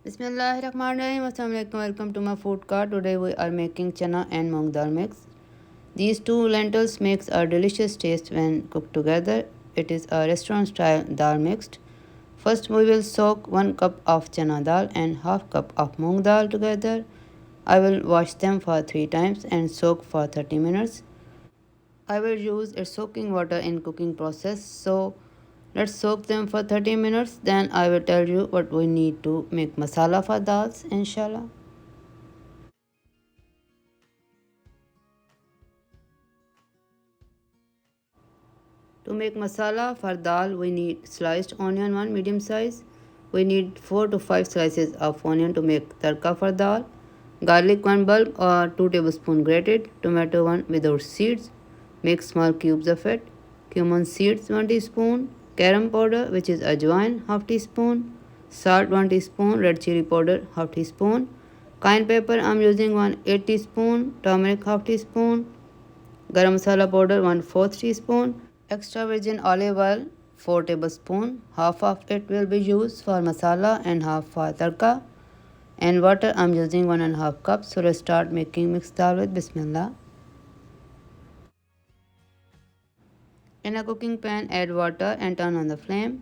Bismillahirrahmanirrahim. Assalamualaikum. Welcome to my food cart. Today we are making chana and moong dal mix. These two lentils makes a delicious taste when cooked together. It is a restaurant style dal mixed. First we will soak 1 cup of chana dal and half cup of moong dal together. I will wash them for 3 times and soak for 30 minutes. I will use a soaking water in cooking process, so let's soak them for 30 minutes. Then I will tell you what we need to make masala for dals, inshallah. To make masala for dal, we need sliced onion 1 medium size. We need 4 to 5 slices of onion to make tarka for dal. Garlic 1 bulb or 2 tablespoons grated. Tomato 1 without seeds. Make small cubes of it. Cumin seeds 1 teaspoon. Carom powder, which is ajwain, half teaspoon. Salt 1 teaspoon. Red chili powder half teaspoon. Cayenne pepper I am using 1/8 teaspoon. Turmeric half teaspoon. Garam masala powder 1/4 teaspoon. Extra virgin olive oil 4 tablespoons. Half of it will be used for masala and half for tarka. And water I am using 1.5 cups. So let's start making mixed dal with bismillah. In a cooking pan, add water and turn on the flame.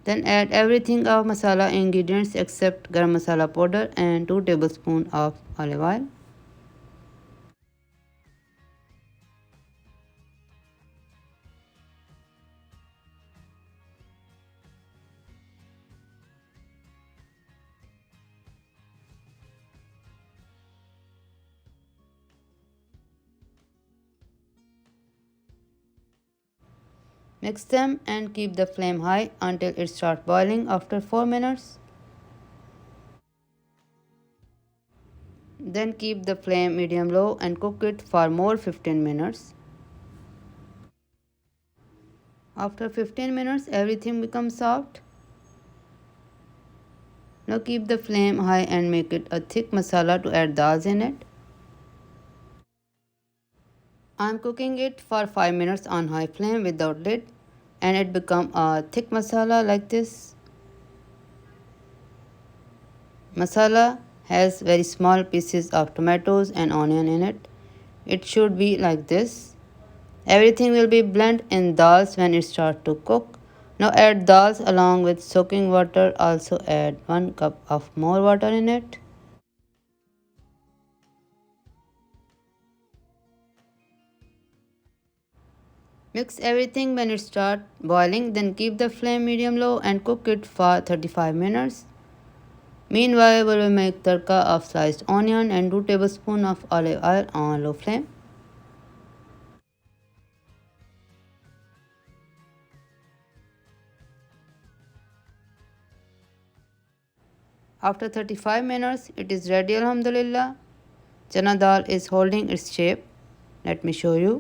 Then add everything of masala ingredients except garam masala powder and 2 tablespoons of olive oil. Mix them and keep the flame high until it starts boiling after 4 minutes. Then keep the flame medium low and cook it for more 15 minutes. After 15 minutes, everything becomes soft. Now keep the flame high and make it a thick masala to add dals in it. I am cooking it for 5 minutes on high flame without lid and it become a thick masala like this. Masala has very small pieces of tomatoes and onion in it. It should be like this. Everything will be blended in dals when it starts to cook. Now add dals along with soaking water. Also add 1 cup of more water in it. Mix everything when it starts boiling, then keep the flame medium low and cook it for 35 minutes. Meanwhile, we will make tarka of sliced onion and 2 tablespoons of olive oil on low flame. After 35 minutes, it is ready, alhamdulillah. Chana dal is holding its shape. Let me show you.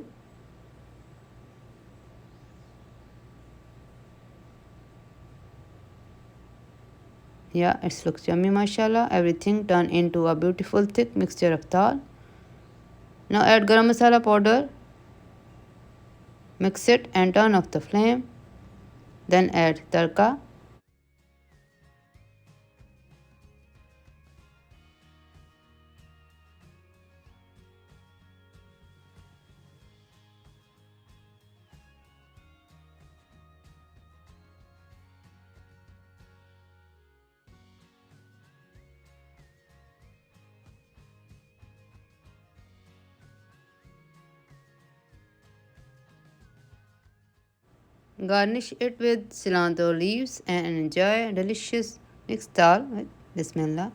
Yeah, it looks yummy, mashallah. Everything turned into a beautiful thick mixture of dal. Now add garam masala powder. Mix it and turn off the flame. Then add tarka. Garnish it with cilantro leaves and enjoy delicious mixed dal with bismillah.